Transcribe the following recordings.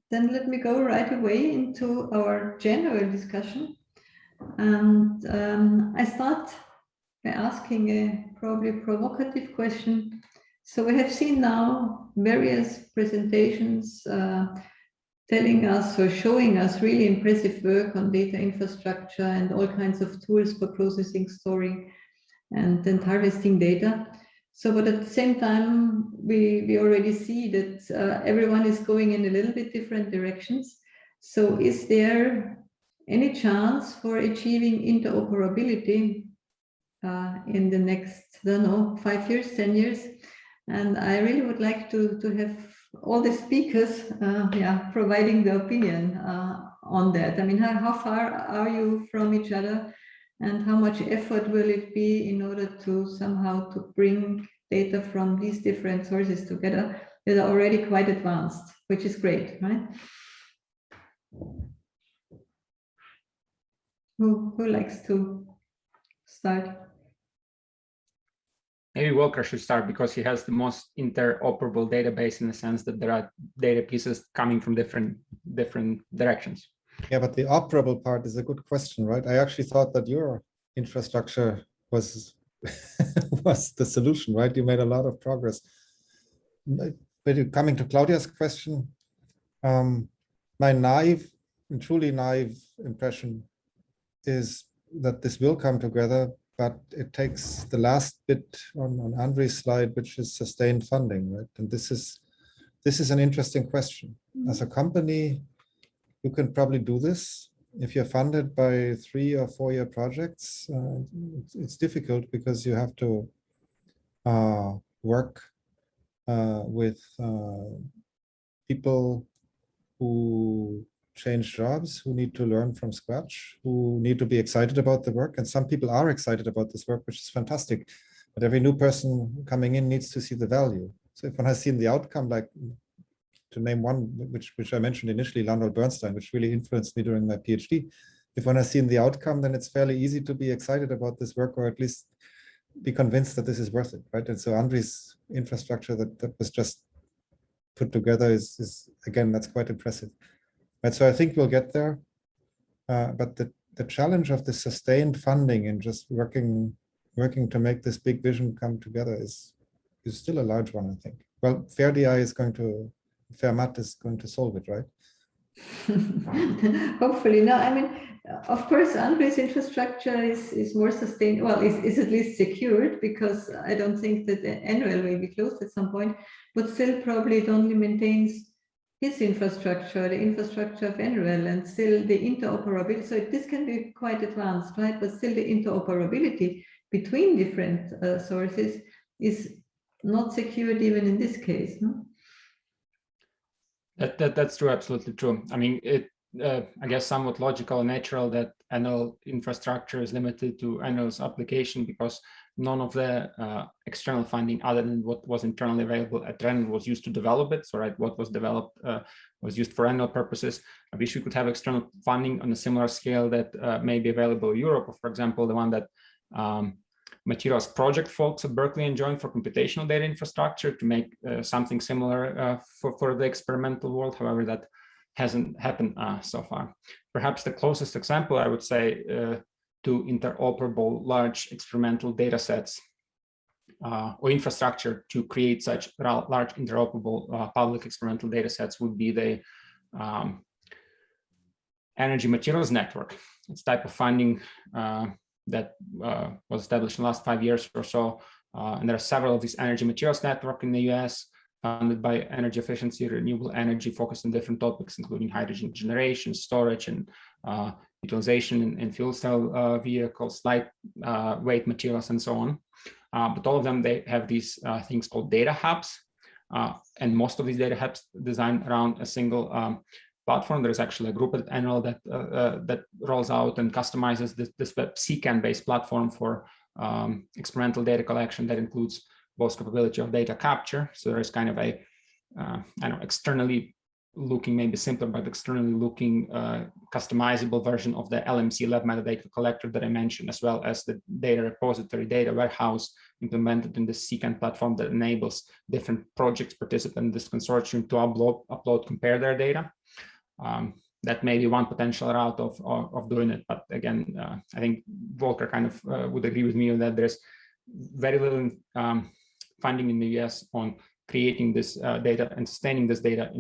then let me go right away into our general discussion. And I start by asking a probably provocative question. So we have seen now various presentations telling us or showing us really impressive work on data infrastructure and all kinds of tools for processing, storing, and then harvesting data. So, but at the same time, we already see that everyone is going in a little bit different directions. So is there any chance for achieving interoperability in the next, I don't know, 5 years, 10 years? And I really would like to have all the speakers providing the opinion on that. I mean, how far are you from each other? And how much effort will it be in order to somehow to bring data from these different sources together that are already quite advanced, which is great, right? Who likes to start? Maybe Walker should start because he has the most interoperable database in the sense that there are data pieces coming from different directions. Yeah, but the operable part is a good question, right? I actually thought that your infrastructure was was the solution, right? You made a lot of progress. But coming to Claudia's question, my naive and truly naive impression is that this will come together, but it takes the last bit on Andre's slide, which is sustained funding, right? And this is an interesting question. As a company, you can probably do this. If you're funded by 3 or 4 year projects, it's difficult because you have to work with people who change jobs, who need to learn from scratch, who need to be excited about the work. And some people are excited about this work, which is fantastic. But every new person coming in needs to see the value. So if one has seen the outcome, like to name one, which I mentioned initially, Landau Bernstein, which really influenced me during my PhD. If one has seen the outcome, then it's fairly easy to be excited about this work, or at least be convinced that this is worth it, right? And so Andre's infrastructure that was just put together is again, that's quite impressive. Right, so I think we'll get there. But the challenge of the sustained funding and just working to make this big vision come together is still a large one, I think. Well, FAIR-DI is going to, FAIR-MAT is going to solve it, right? Hopefully. No, I mean, of course, Andre's infrastructure is more sustained, well, is at least secured, because I don't think that the annual will be closed at some point, but still probably it only maintains his infrastructure, the infrastructure of NREL, and still the interoperability. So this can be quite advanced, right? But still the interoperability between different sources is not secured even in this case, no? That's true, absolutely true. I mean, I guess somewhat logical and natural that NL infrastructure is limited to NL's application because none of the external funding other than what was internally available at NL was used to develop it. So right, what was developed was used for NL purposes. I wish we could have external funding on a similar scale that may be available in Europe, or for example, the one that Materials project folks at Berkeley enjoying for computational data infrastructure to make something similar for the experimental world. However, that hasn't happened so far. Perhaps the closest example, I would say, to interoperable large experimental data sets or infrastructure to create such large interoperable public experimental data sets would be the Energy Materials Network. It's type of funding that was established in the last 5 years or so. And there are several of these energy materials network in the US funded by energy efficiency, renewable energy, focused on different topics, including hydrogen generation, storage, and utilization in fuel cell vehicles, light weight materials, and so on. But all of them, they have these things called data hubs. And most of these data hubs designed around a single platform. There's actually a group at NL that rolls out and customizes this web CCAN-based platform for experimental data collection that includes both capability of data capture. So there is kind of a, I don't know, externally looking, maybe simpler, but externally looking customizable version of the LMC lab metadata collector that I mentioned, as well as the data repository, data warehouse implemented in the CCAN platform that enables different projects participants in this consortium to upload, compare their data. that may be one potential route of doing it. But again, I think Volker kind of would agree with me on that there's very little funding in the US on creating this data and sustaining this data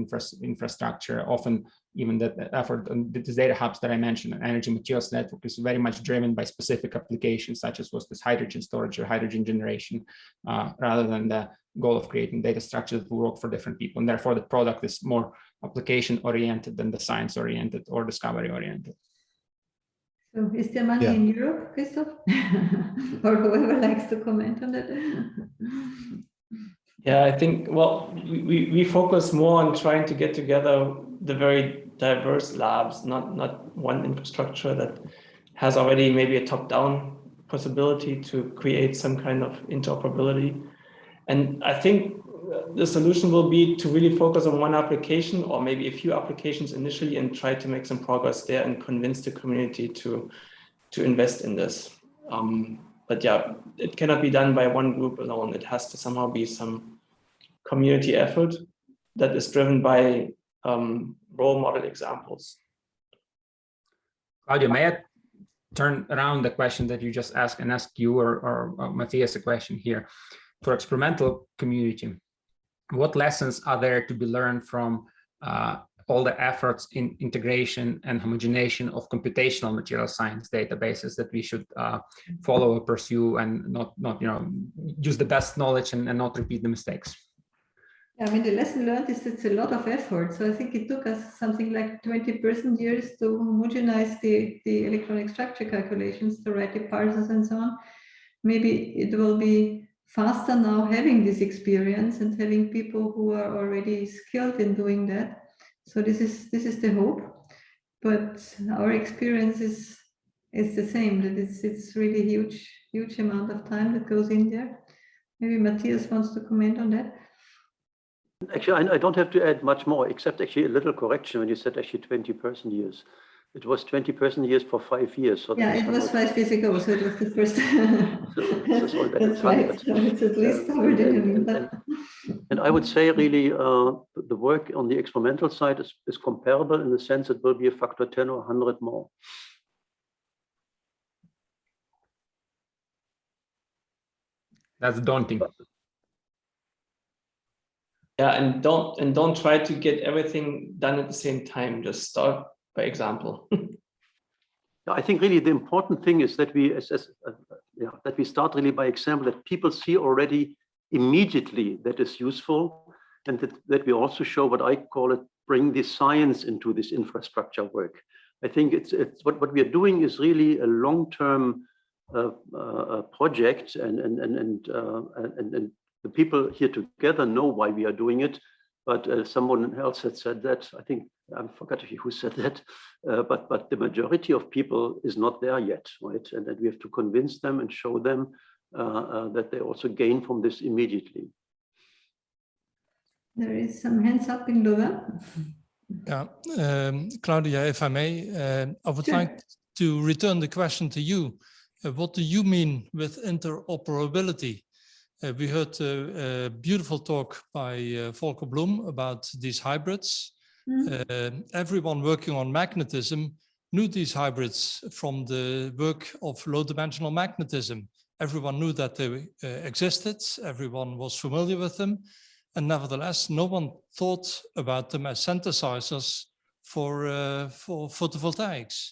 infrastructure. Often even that effort on these data hubs that I mentioned, an energy materials network, is very much driven by specific applications, such as was this hydrogen storage or hydrogen generation, rather than the goal of creating data structures that will work for different people. And therefore the product is more application oriented than the science oriented or discovery oriented. So is there money in Europe, Christoph? Or whoever likes to comment on that? Yeah, I think, well, we focus more on trying to get together the very diverse labs, not one infrastructure that has already maybe a top-down possibility to create some kind of interoperability. And I think the solution will be to really focus on one application or maybe a few applications initially and try to make some progress there and convince the community to invest in this. But yeah, it cannot be done by one group alone. It has to somehow be some community effort that is driven by role model examples. Claudia, may I turn around the question that you just asked and ask you or Matthias a question here? For experimental community, what lessons are there to be learned from all the efforts in integration and homogenization of computational material science databases that we should follow or pursue, and not use the best knowledge and not repeat the mistakes? I mean, the lesson learned is it's a lot of effort. So I think it took us something like 20 years to homogenize the electronic structure calculations, to write the parsers and so on. Maybe it will be faster now having this experience and having people who are already skilled in doing that. So this is the hope. But our experience is the same, that it's really huge amount of time that goes in there. Maybe Matthias wants to comment on that. Actually, I don't have to add much more, except actually a little correction when you said actually 20 years. It was 20 years for 5 years. So yeah, it was 5 years ago, so it was the first. That's right. So it's at least and I would say really the work on the experimental side is comparable in the sense it will be a factor 10 or 100 more. That's daunting. Yeah, and don't try to get everything done at the same time. Just start by example. I think really the important thing is that we that we start really by example, that people see already immediately that is useful, and that we also show what I call it, bring the science into this infrastructure work. I think it's what we are doing is really a long-term project, and the people here together know why we are doing it. But someone else had said that, I think, I forgot who said that, but the majority of people is not there yet, right? And that we have to convince them and show them that they also gain from this immediately. There is some hands up in Louvain. Yeah, Claudia, if I may, I would like to return the question to you. What do you mean with interoperability? We heard a beautiful talk by Volker Bloem about these hybrids. Everyone working on magnetism knew these hybrids from the work of low-dimensional magnetism. Everyone knew that they existed, everyone was familiar with them, and nevertheless, no one thought about them as synthesizers for photovoltaics.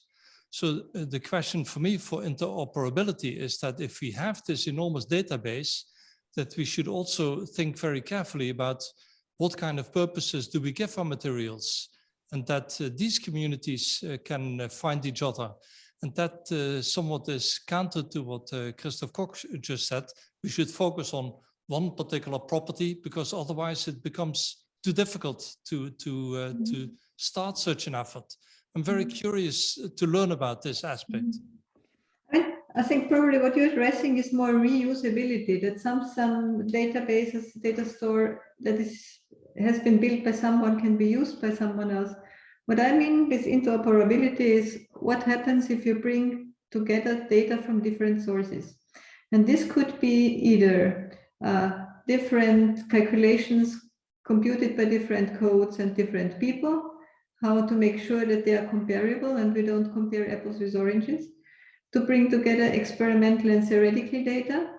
So the question for me for interoperability is that if we have this enormous database, that we should also think very carefully about what kind of purposes do we give our materials, and that these communities can find each other. And that somewhat is counter to what Christoph Koch just said. We should focus on one particular property, because otherwise it becomes too difficult to start such an effort. I'm very curious to learn about this aspect. I think probably what you're addressing is more reusability, that some databases, data store that has been built by someone can be used by someone else. What I mean with interoperability is what happens if you bring together data from different sources. And this could be either different calculations computed by different codes and different people, how to make sure that they are comparable and we don't compare apples with oranges, to bring together experimental and theoretical data.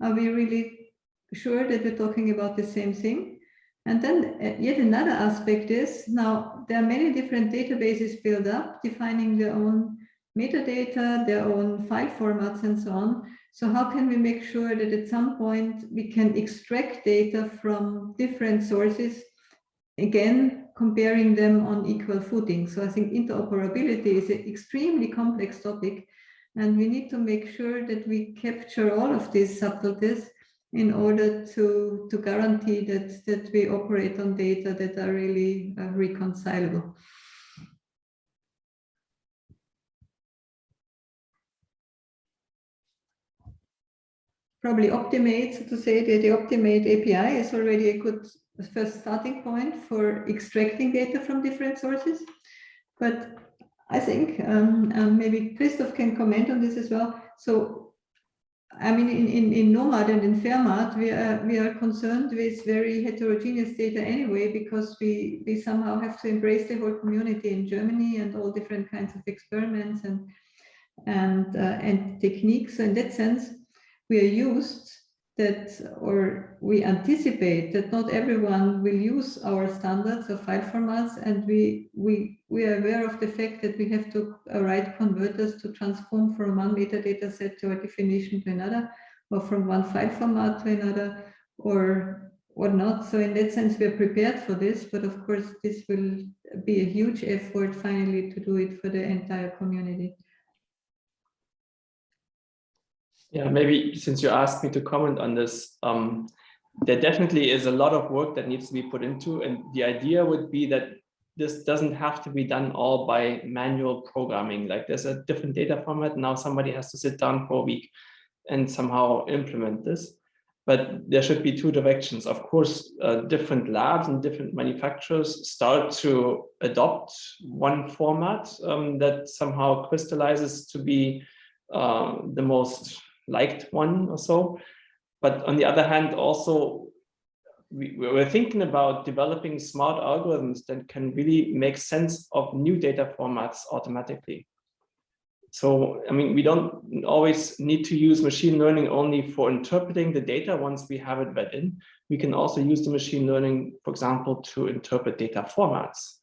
Are we really sure that we're talking about the same thing? And then yet another aspect is, now there are many different databases built up, defining their own metadata, their own file formats and so on. So how can we make sure that at some point we can extract data from different sources, again, comparing them on equal footing? So I think interoperability is an extremely complex topic, and we need to make sure that we capture all of these subtleties in order to guarantee that we operate on data that are really reconcilable. Probably Optimate, so to say that the Optimate API is already a good first starting point for extracting data from different sources. But I think maybe Christoph can comment on this as well. So, I mean, in Nomad and in FAIR-MAT, we are concerned with very heterogeneous data anyway, because we somehow have to embrace the whole community in Germany and all different kinds of experiments and techniques. So in that sense, we are used that, or we anticipate that not everyone will use our standards or file formats, and we are aware of the fact that we have to write converters to transform from one metadata set or definition to another, or from one file format to another, or not. So in that sense, we are prepared for this, but of course, this will be a huge effort finally to do it for the entire community. Yeah, maybe since you asked me to comment on this, there definitely is a lot of work that needs to be put into, and the idea would be that this doesn't have to be done all by manual programming. Like there's a different data format, now somebody has to sit down for a week and somehow implement this. But there should be two directions. Of course, different labs and different manufacturers start to adopt one format that somehow crystallizes to be the most liked one or so. But on the other hand, also, we're thinking about developing smart algorithms that can really make sense of new data formats automatically. So, I mean, we don't always need to use machine learning only for interpreting the data once we have it read in. We can also use the machine learning, for example, to interpret data formats,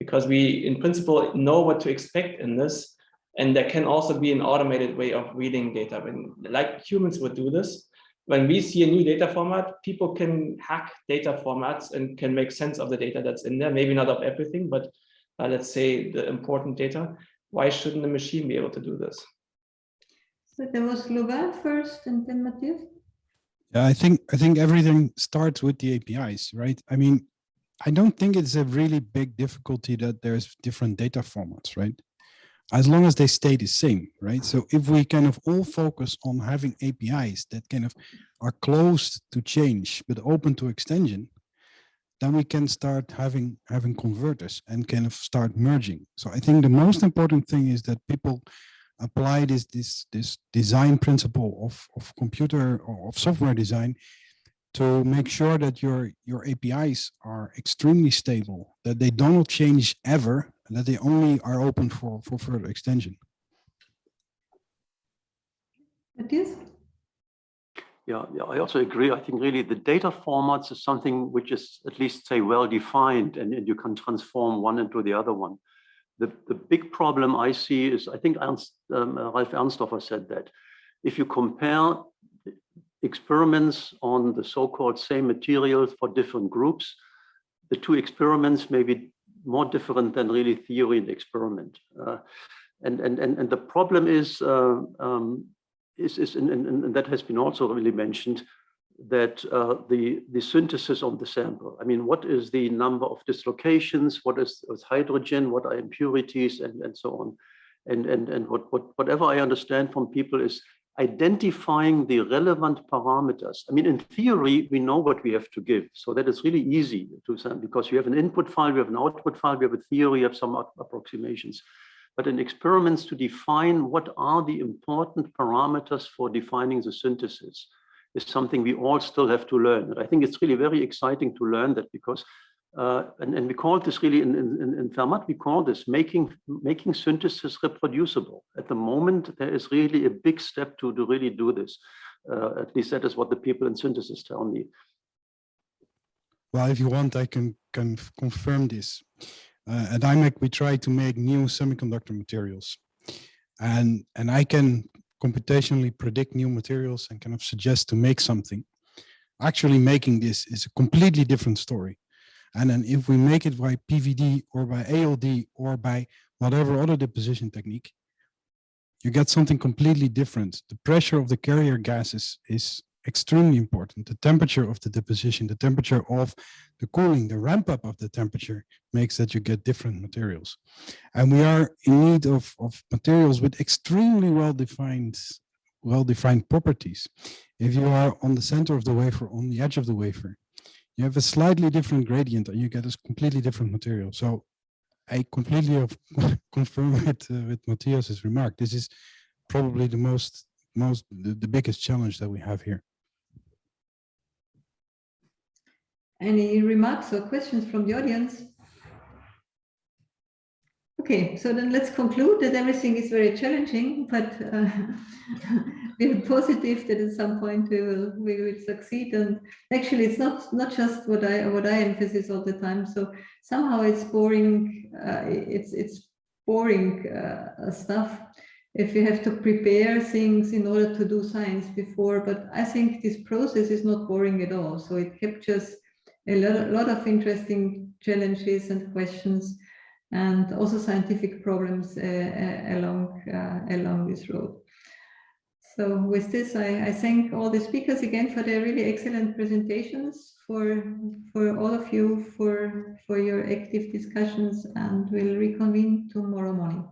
because we, in principle, know what to expect in this. And there can also be an automated way of reading data. Like humans would do this. When we see a new data format, people can hack data formats and can make sense of the data that's in there. Maybe not of everything, but let's say the important data. Why shouldn't the machine be able to do this? So there was Louvain first and then Matthias. Yeah, I think everything starts with the APIs, right? I mean, I don't think it's a really big difficulty that there's different data formats, right? As long as they stay the same, right? So if we kind of all focus on having APIs that kind of are closed to change, but open to extension, then we can start having converters and kind of start merging. So I think the most important thing is that people apply this design principle of computer or of software design to make sure that your APIs are extremely stable, that they don't change ever, and that they only are open for further extension. Matthias? Yeah, I also agree. I think really the data formats is something which is at least say well defined, and you can transform one into the other one. The big problem I see is, I think Ralf Ernsthofer said that if you compare experiments on the so-called same materials for different groups, the two experiments may be more different than really theory and experiment. And the problem is and that has been also really mentioned, that the synthesis of the sample. I mean, what is the number of dislocations? What is hydrogen? What are impurities, and so on? And whatever I understand from people is identifying the relevant parameters. I mean, in theory, we know what we have to give. So that is really easy to say, because you have an input file, you have an output file, you have a theory, you have some approximations. But in experiments, to define what are the important parameters for defining the synthesis is something we all still have to learn. And I think it's really very exciting to learn that, because And we call this really in Fermat, we call this making synthesis reproducible. At the moment, there is really a big step to really do this. At least that is what the people in synthesis tell me. Well, if you want, I can confirm this. At IMEC, we try to make new semiconductor materials. And I can computationally predict new materials and kind of suggest to make something. Actually making this is a completely different story. And then if we make it by PVD or by ALD or by whatever other deposition technique, you get something completely different. The pressure of the carrier gases is extremely important. The temperature of the deposition, the temperature of the cooling, the ramp up of the temperature makes that you get different materials. And we are in need of materials with extremely well-defined properties. If you are on the center of the wafer, on the edge of the wafer, you have a slightly different gradient and you get a completely different material. So I completely confirm with Matthias's remark. This is probably the biggest challenge that we have here. Any remarks or questions from the audience? Okay, so then let's conclude that everything is very challenging, but we're positive that at some point we will succeed. And actually, it's not just what I emphasize all the time. So somehow it's boring. It's boring stuff if you have to prepare things in order to do science before. But I think this process is not boring at all. So it captures a lot of interesting challenges and questions, and also scientific problems along this road. So with this, I thank all the speakers again for their really excellent presentations, for all of you for your active discussions, and we'll reconvene tomorrow morning.